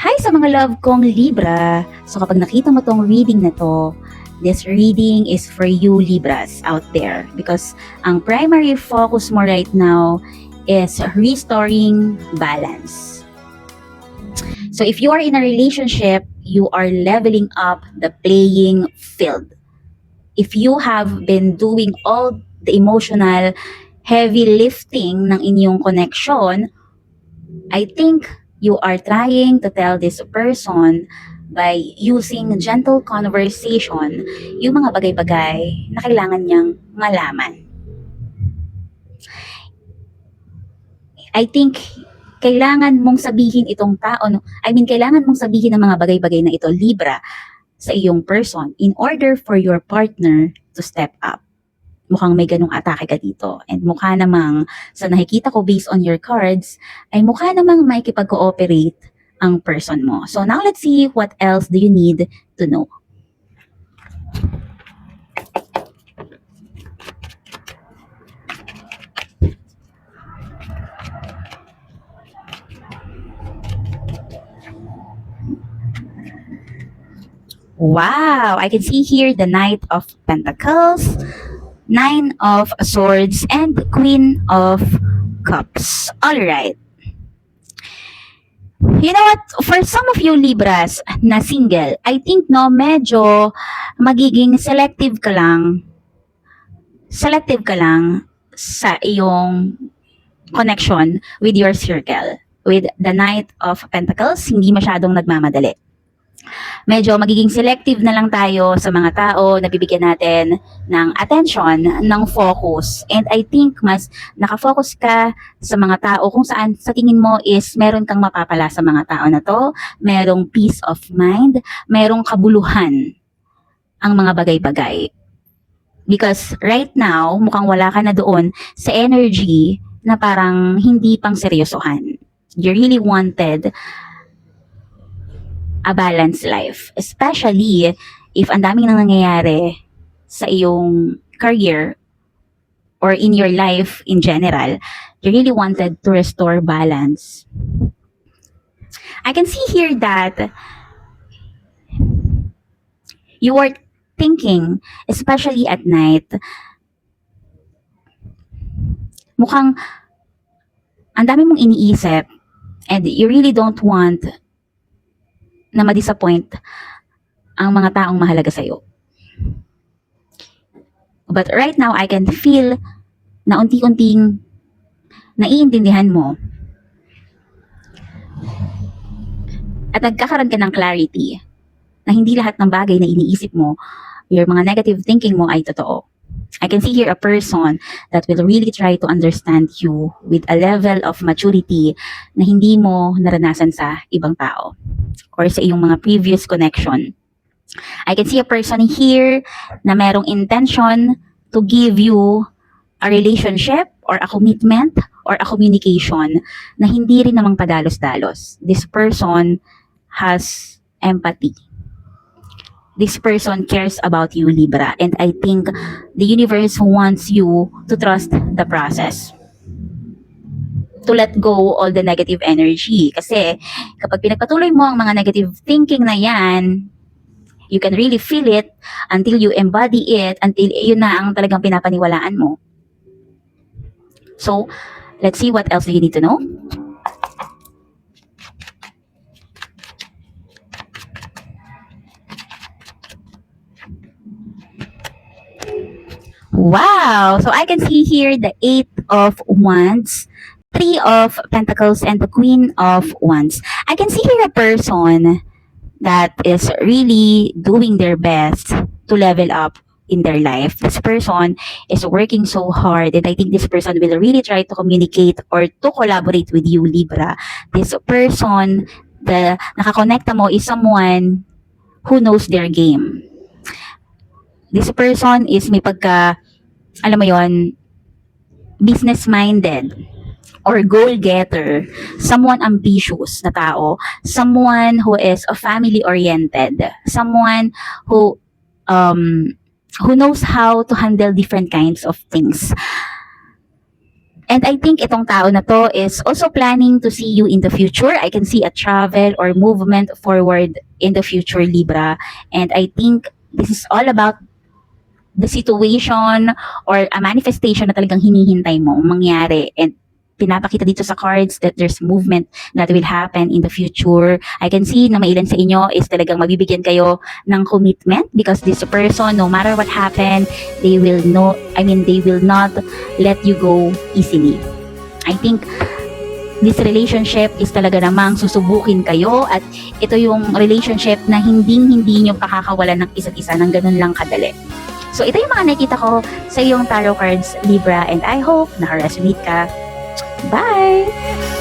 Hi sa mga love kong Libra. So kapag nakita mo tong reading na to, this reading is for you Libras out there because ang primary focus mo right now is restoring balance. So if you are in a relationship, you are leveling up the playing field. If you have been doing all the emotional heavy lifting ng inyong connection, I think you are trying to tell this person by using gentle conversation yung mga bagay-bagay na kailangan niyang malaman. I think kailangan mong sabihin itong tao, kailangan mong sabihin ang mga bagay-bagay na ito, Libra, sa iyong person in order for your partner to step up. Mukhang may ganung atake ka dito. And mukha namang, sa nakikita ko based on your cards, ay mukha namang makikipag-cooperate ang person mo. So now let's see what else do you need to know. Wow! I can see here the Knight of Pentacles, Nine of Swords, and Queen of Cups. Alright. You know what? For some of you Libras na single, I think medyo magiging selective ka lang sa iyong connection with your circle. With the Knight of Pentacles, hindi masyadong nagmamadali. Medyo magiging selective na lang tayo sa mga tao na bibigyan natin ng attention, ng focus. And I think mas nakafocus ka sa mga tao kung saan sa tingin mo is meron kang mapapala sa mga tao na to, merong peace of mind, merong kabuluhan ang mga bagay-bagay. Because right now, mukhang wala ka na doon sa energy na parang hindi pang seryosohan. You really wanted a balanced life. Especially if ang daming nang nangyayari sa iyong career or in your life in general, you really wanted to restore balance. I can see here that you are thinking, especially at night, mukhang ang dami mong iniisip and you really don't want na ma-disappoint ang mga taong mahalaga sa'yo. But right now, I can feel na unti-unting naiintindihan mo at nagkakaroon ka ng clarity na hindi lahat ng bagay na iniisip mo, your mga negative thinking mo ay totoo. I can see here a person that will really try to understand you with a level of maturity na hindi mo naranasan sa ibang tao or sa iyong mga previous connection. I can see a person here na merong intention to give you a relationship or a commitment or a communication na hindi rin namang padalos-dalos. This person has empathy. This person cares about you, Libra. And I think the universe wants you to trust the process. To let go all the negative energy. Kasi kapag pinagpatuloy mo ang mga negative thinking na yan, you can really feel it until you embody it, until yun na ang talagang pinapaniwalaan mo. So, let's see what else do you need to know. Wow! So I can see here the 8 of Wands, 3 of Pentacles, and the Queen of Wands. I can see here a person that is really doing their best to level up in their life. This person is working so hard, and I think this person will really try to communicate or to collaborate with you, Libra. This person, the nakakonekta mo is someone who knows their game. This person is may pagka, alam mo yon, business-minded or goal-getter, someone ambitious na tao, someone who is a family-oriented, someone who knows how to handle different kinds of things. And I think itong tao na to is also planning to see you in the future. I can see a travel or movement forward in the future, Libra. And I think this is all about the situation or a manifestation na talagang hinihintay mo mangyari. And pinapakita dito sa cards that there's movement that will happen in the future. I can see na mailan sa inyo is talagang mabibigyan kayo ng commitment because this person, no matter what happen, they will not let you go easily. I think this relationship is talaga namang susubukin kayo at ito yung relationship na hindi nyo pakakawalan ng isa't isa ng ganun lang kadali. So ito yung mga nakita ko sa iyong tarot cards, Libra, and I hope na resonate ka. Bye!